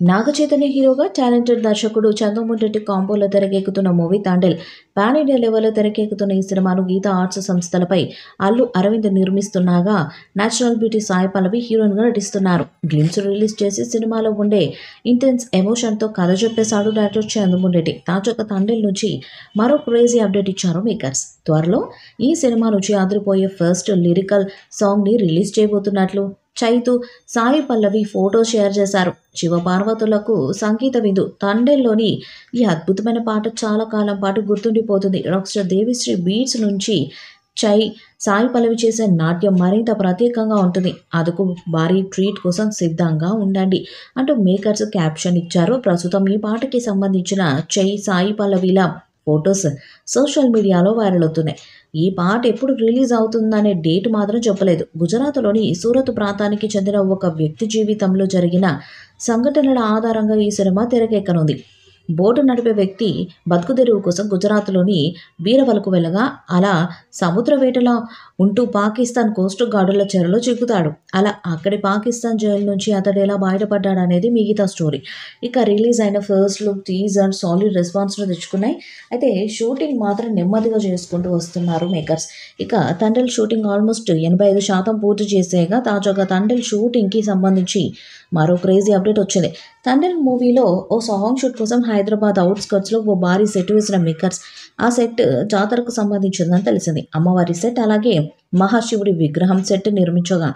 నాగ చైతన్య హీరోగా టాలెంటెడ్ దర్శకుడు చంద్రమోహన్ రెడ్డి కాంబోలో తెరకెక్కుతున్న మూవీ తాండేల్ పాన్ ఇండియా లెవెల్లో తెరకెక్కుతున్న ఈ సినిమాను గీతా ఆర్ట్స్ సంస్థలపై అల్లు అరవింద్ నిర్మిస్తున్నాగా నేచురల్ బ్యూటీ సాయి పల్లవి హీరోయిన్గా నటిస్తున్నారు. గ్లిమ్స్ రిలీజ్ చేసి సినిమాలో ఉండే ఇంటెన్స్ ఎమోషన్తో కథ చెప్పేశాడు డైరెక్టర్ చంద్రమోహన్ రెడ్డి. తాజాగా తాండేల్ నుంచి మరో క్రేజీ అప్డేట్ ఇచ్చారు మేకర్స్. త్వరలో ఈ సినిమా నుంచి అదిరిపోయే ఫస్ట్ లిరికల్ సాంగ్ని release చేయబోతున్నట్లు Chaitu, Sai Pallavi photo share చేశారు. శివపార్వతులకు సంగీత విందు తండేల్లోని ఈ అద్భుతమైన పాట చాలా కాలం పాటు గుర్తుండిపోతుంది. రాక్స్టార్ దేవిశ్రీ బీట్స్ నుంచి సాయి పల్లవి చేసే నాట్యం మరింత ప్రత్యేకంగా ఉంటుంది. అందుకు భారీ ట్రీట్ కోసం సిద్ధంగా ఉండండి అంటూ మేకర్స్ క్యాప్షన్ ఇచ్చారు. ప్రస్తుతం ఈ పాటకి సంబంధించిన సాయి పల్లవిల ఫొటోస్ సోషల్ మీడియాలో వైరల్ అవుతున్నాయి. ఈ పాట ఎప్పుడు రిలీజ్ అవుతుందనే డేట్ మాత్రం చెప్పలేదు. గుజరాత్లోని సూరత్ ప్రాంతానికి చెందిన ఒక వ్యక్తి జీవితంలో జరిగిన సంఘటనల ఆధారంగా ఈ సినిమా తెరకెక్కనుంది. బోటు నడిపే వ్యక్తి బతుకుదెరువు కోసం గుజరాత్లోని బీరవలకు వెళ్ళగా అలా సముద్ర వేటలో ఉంటూ పాకిస్తాన్ కోస్ట్ గార్డుల చెరలో చిక్కుతాడు. అలా అక్కడి పాకిస్తాన్ జైలు నుంచి అతడు ఎలా బయటపడ్డాడనేది మిగతా స్టోరీ. ఇక రిలీజ్ అయిన ఫస్ట్ లుక్, టీజర్ సాలిడ్ రెస్పాన్స్ను తెచ్చుకున్నాయి. అయితే షూటింగ్ మాత్రం నెమ్మదిగా చేసుకుంటూ వస్తున్నారు మేకర్స్. ఇక తండేల్ షూటింగ్ ఆల్మోస్ట్ 85% పూర్తి చేసేగా తాజాగా తండేల్ షూటింగ్కి సంబంధించి మరో క్రేజీ అప్డేట్ వచ్చింది. తండేల్ మూవీలో ఓ సాంగ్ షూట్ కోసం హైదరాబాద్ అవుట్స్కట్స్లో ఓ భారీ సెట్ వేసిన మేకర్స్. ఆ సెట్ జాతరకు సంబంధించిందని తెలిసింది. అమ్మవారి సెట్ అలాగే మహాశివుడి విగ్రహం సెట్ నిర్మించగా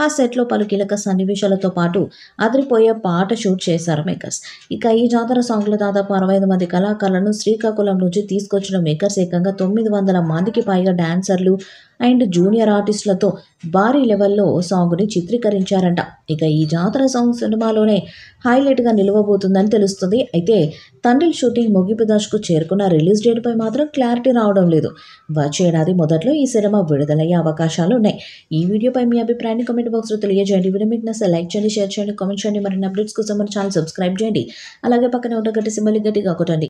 ఆ సెట్లో పలు కీలక సన్నివేశాలతో పాటు అదిరిపోయే పాట షూట్ చేశారు మేకర్స్. ఇక ఈ జాతర సాంగ్లో దాదాపు 65 మంది కళాకారులను శ్రీకాకుళం నుంచి తీసుకొచ్చిన మేకర్స్ ఏకంగా 900 మందికి పైగా డాన్సర్లు అండ్ జూనియర్ ఆర్టిస్టులతో భారీ లెవెల్లో సాంగ్ని చిత్రీకరించారంట. ఇక ఈ జాతర సాంగ్ సినిమాలోనే హైలైట్గా నిలవబోతుందని తెలుస్తుంది. అయితే తండేల్ షూటింగ్ ముగింపు దశకు చేరుకున్న రిలీజ్ డేట్పై మాత్రం క్లారిటీ రావడం లేదు. వచ్చే ఏడాది మొదట్లో ఈ సినిమా విడుదలయ్యే అవకాశాలు ఉన్నాయి. ఈ వీడియోపై మీ అభిప్రాయాన్ని కామెంట్ బాక్స్లో తెలియజేయండి. వీడియో మీకు నచ్చితే లైక్ చేయండి, షేర్ చేయండి, కామెంట్ చేయండి. మరిన్ని అప్డేట్స్ కోసం మన ఛానల్ సబ్స్క్రైబ్ చేయండి. అలాగే పక్కనే ఉన్న గట్టి సింబల్ గట్టిగా కొట్టండి.